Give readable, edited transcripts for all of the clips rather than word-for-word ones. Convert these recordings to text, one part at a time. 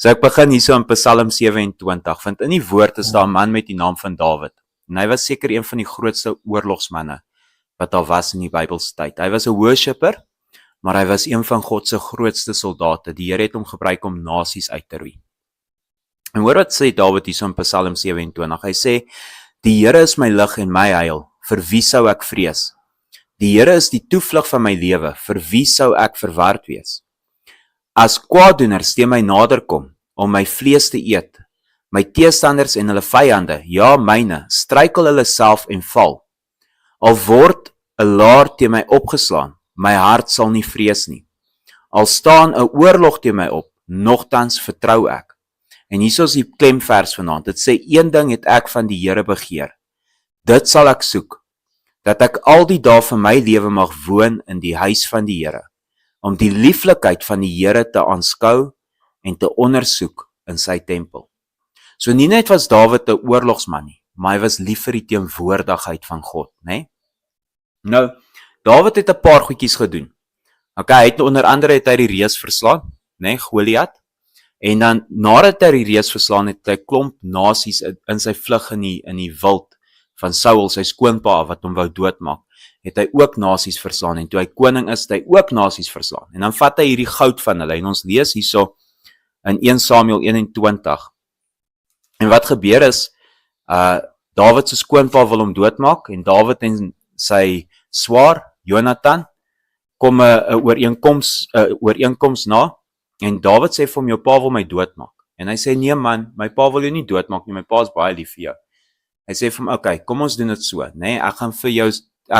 So ek begin hierso in Psalm 27, want in die woord is daar 'n man met die naam van Dawid. En hy was seker een van die grootste oorlogsmanne wat daar was in die Bybelse tyd. Hy was 'n worshipper, maar hy was een van God se grootste soldate. Die Here het hom gebruik om nasies uit te roei. En hoor wat sê Dawid hierso in Psalm 27. Hy sê: Die Here is my lig en my heil, vir wie sou ek vrees? Die Here is die toevlug van my lewe, vir wie sou ek verward wees? As kwaaddoeners teen my nader kom, om my vlees te eet, my teestanders en hulle vyande, ja myne, struikel hulle self en val. Al word 'n laar teen my opgeslaan, my hart sal nie vrees nie. Al staan 'n oorlog teen my op, nogtans vertrou ek. En hier is die klemvers vanaand. Dit sê: een ding het ek van die Here begeer. Dit sal ek soek, dat ek al die dae van my lewe mag woon in die huis van die Here, om die lieflikheid van die Here te aanskou en te ondersoek in sy tempel. So nie net was Dawid 'n oorlogsman nie, maar hy was lief vir die teenwoordigheid van God, né? Nou, Dawid het 'n paar goedjies gedoen. Okay, hy het onder andere die reus verslaan, né, Goliat. En dan nadat hy die reus verslaan het, hy klomp nasies in sy vlug in die wild van Saul, sy skoonpa wat hom wou doodmaak, het hy ook nasies verslaan. En toe hy koning is, het hy ook nasies verslaan. En dan vat hy hierdie goud van hulle en ons lees hierso in 1 Samuel 21. En wat gebeur is, Dawid se skoonpa wil hom doodmaak en Dawid en sy swaar Jonathan kom 'n ooreenkoms na. En Dawid sê vir hom: jou pa wil my doodmaak. En hy sê: nee man, my pa wil jou nie doodmaak nie, my pa is baie lief vir jou. Hy sê vir hom: okay, kom ons doen dit so, né? Ek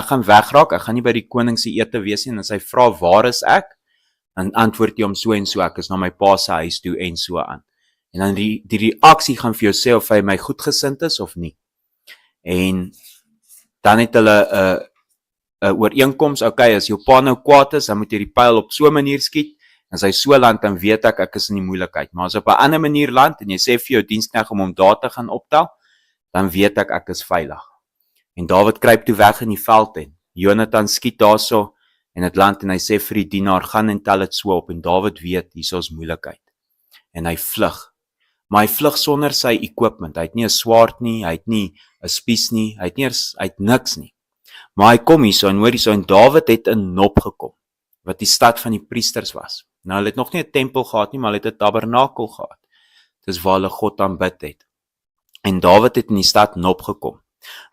gaan wegraak, ek gaan nie by die koning se ete wees nie. En as hy vra waar is ek, dan antwoord jy hom so en so: ek is na my pa se huis toe en so aan. En dan die reaksie gaan vir jou sê of hy my goedgesind is of nie. En dan het hulle 'n ooreenkoms: okay, as jou pa nou kwaad is, dan moet jy die pyl op so 'n manier skiet. As hy so land, dan weet ek is in die moeilikheid. Maar as op 'n ander manier land en jy sê vir jou diensknegt om hom daar te gaan optel, dan weet ek is veilig. En Dawid kruip toe weg in die veld en Jonathan skiet daarso en dit land en hy sê vir die dienaar: gaan en tel dit so op. En Dawid weet hierso is moeilikheid. En hy vlug. Maar hy vlug sonder sy equipment. Hy het nie 'n swaard nie, hy het nie 'n spies nie, hy het niks nie. Maar hy kom hierso en hoor hierso, en Dawid het in Nob gekom, wat die stad van die priesters was. Nou, hulle het nog nie 'n tempel gehad nie, maar hulle het 'n tabernakel gehad. Dis waar hulle God aanbid het. En Dawid het in die stad Nob gekom.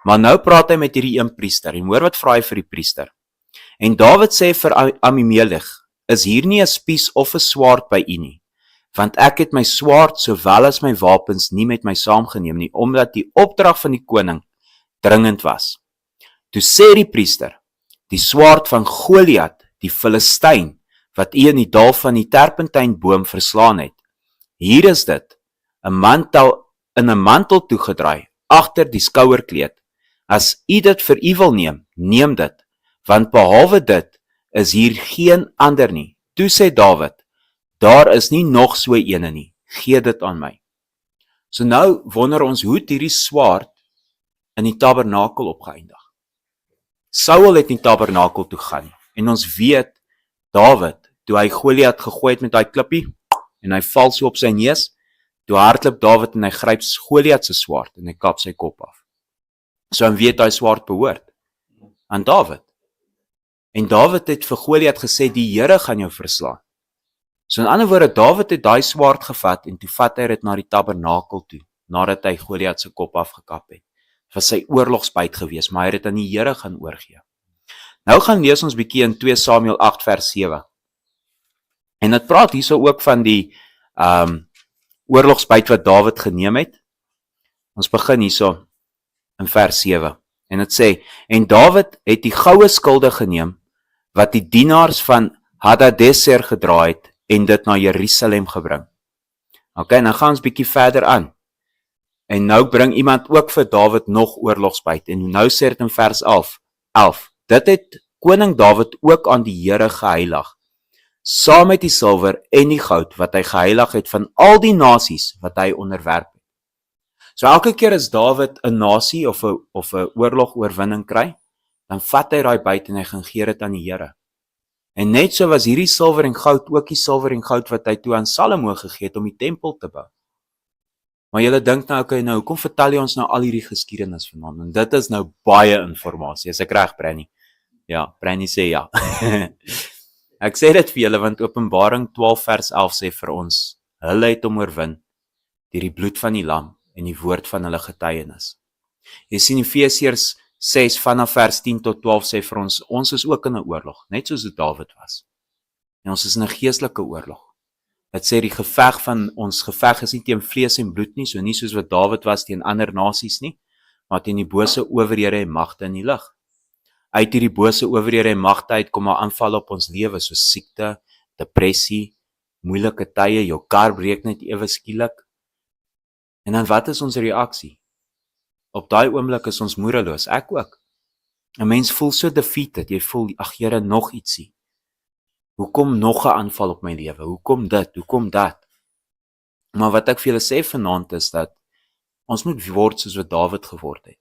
Maar nou praat hy met hierdie een priester, en hoor wat vra hy vir die priester. En Dawid sê vir Ahimelech: is hier nie 'n spies of 'n swaard by u nie? Want ek het my swaard sowel as my wapens nie met my saamgeneem nie, omdat die opdrag van die koning dringend was. Toe sê die priester: die swaard van Goliat, die Filistyn, wat u in die dal van die terpentynboom verslaan het. Hier is dit, 'n mantel toegedraai, agter die skouerkleed. As u dit vir u wil neem, neem dit, want behalwe dit is hier geen ander nie. Toe sê Dawid: daar is nie nog so ene nie, gee dit aan my. So nou wonder ons, hoe het hierdie swaard in die tabernakel opgeëindig? Saul het in die tabernakel toe gaan, en ons weet, Dawid, toe hy Goliat gegooi het met daai klippie, en hy val so op sy neus, toe hardloop Dawid en hy gryp Goliat se swaard, en hy kap sy kop af. So aan wie het daai swaard behoort? Aan Dawid. En Dawid het vir Goliat gesê: die Here gaan jou verslaan. So in ander woorde, Dawid het daai swaard gevat, en toe vat hy dit na die tabernakel toe, nadat hy Goliat se kop afgekap het. Dit was sy oorlogsbyt gewees, maar hy het dit aan die Here gaan oorgee. Nou gaan lees ons bietjie in 2 Samuel 8 vers 7. En dit praat hierso ook van die oorlogsbyt wat Dawid geneem het. Ons begin hierso in vers 7. En dit sê: en Dawid het die goue skilde geneem, wat die dienaars van Hadadeser gedra het, en dit na Jerusalem gebring. Okay, nou gaan ons bietjie verder aan. En nou bring iemand ook vir Dawid nog oorlogsbyt. En nou sê dit in vers 11. Dit het koning Dawid ook aan die Here geheilig, saam met die silwer en die goud wat hy geheilig het van al die nasies wat hy onderwerp het. So elke keer as Dawid 'n nasie of 'n oorlog oorwinning kry, dan vat hy daai byt en hy gaan gee dit aan die Here. En net so was hierdie silwer en goud ook die silwer en goud wat hy toe aan Salomo gegee het om die tempel te bou. Maar julle dink nou, okay, nou hoekom vertel jy ons nou al hierdie geskiedenis vanaand? En dit is nou baie inligting. As ek reg, Branny? Ja, Branny sê ja. Ek sê dit vir julle want Openbaring 12 vers 11 sê vir ons, hulle het hom oorwin deur die bloed van die lam en die woord van hulle getuienis. Jy sien Efesiërs 6 vanaf vers 10 tot 12 sê vir ons is ook in 'n oorlog, net soos dit Dawid was. En ons is in 'n geestelike oorlog. Dit sê die ons geveg is nie teen vlees en bloed nie, so nie soos wat Dawid was teen ander nasies nie, maar teen die bose owerhede en magte in die lig. Uit hierdie bose owerhede en magte uit kom aanval op ons lewe soos siekte, depressie, moeilike tye, jou kar breek net ewe skielik. En dan wat is ons reaksie? Op daai oomblik is ons moedeloos, ek ook. 'n Mens voel so defeated, jy voel, ag Here, nog ietsie. Hoekom nog 'n aanval op my lewe? Hoekom dit? Hoekom dat? Maar wat ek vir julle sê vanaand is dat ons moet word soos wat Dawid geword het.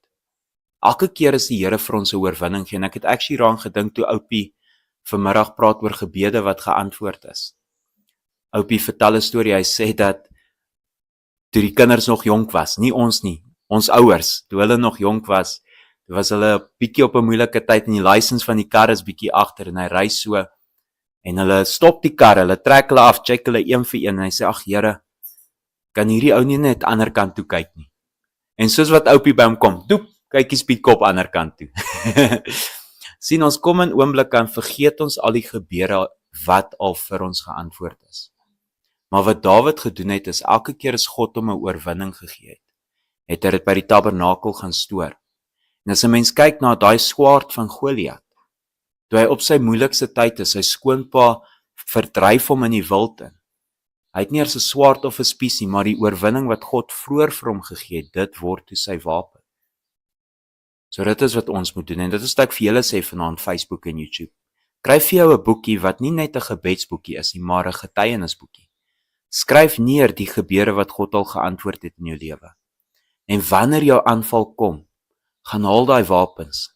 Elke keer as die Here vir ons 'n oorwinning gee, en ek het actually daaraan gedink toe Oupie vanmiddag praat oor gebede wat geantwoord is. Oupie vertel 'n storie, hy sê dat toe die kinders nog jonk was, nie ons nie, ons ouers, toe hulle nog jonk was hulle bietjie op 'n moeilike tyd en die lisensie van die kar is bietjie agter en hy ry so en hulle stop die kar, hulle trek hulle af, check hulle een vir een en hy sê, ag Here, kan hierdie ou nie net ander kant toe kyk nie. En soos wat Oupie by hom kom, doep, kyk die spietkop ander kant toe. Sien, ons kom in oomblikke en vergeet ons al die gebeure wat al vir ons geantwoord is. Maar wat Dawid gedoen het, is elke keer as God hom 'n oorwinning gegee het hy dit by die tabernakel gaan stoor. En as 'n mens kyk na daai swaard van Goliat, toe hy op sy moeilikste tyd is, sy skoonpa verdryf hom in die wild in. Hy het nie eers 'n swaard of 'n spies nie, maar die oorwinning wat God vroeër vir hom gegee het, dit word toe sy wapen. So dit is wat ons moet doen, en dit is wat ek vir julle sê vanaand Facebook en YouTube. Skryf vir jou 'n boekie wat nie net 'n gebedsboekie is nie, maar 'n getuienisboekie. Skryf neer die gebeure wat God al geantwoord het in jou lewe. En wanneer jou aanval kom, gaan haal daai wapens,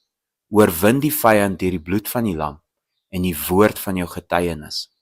oorwin die vyand deur die bloed van die lam en die woord van jou getuienis.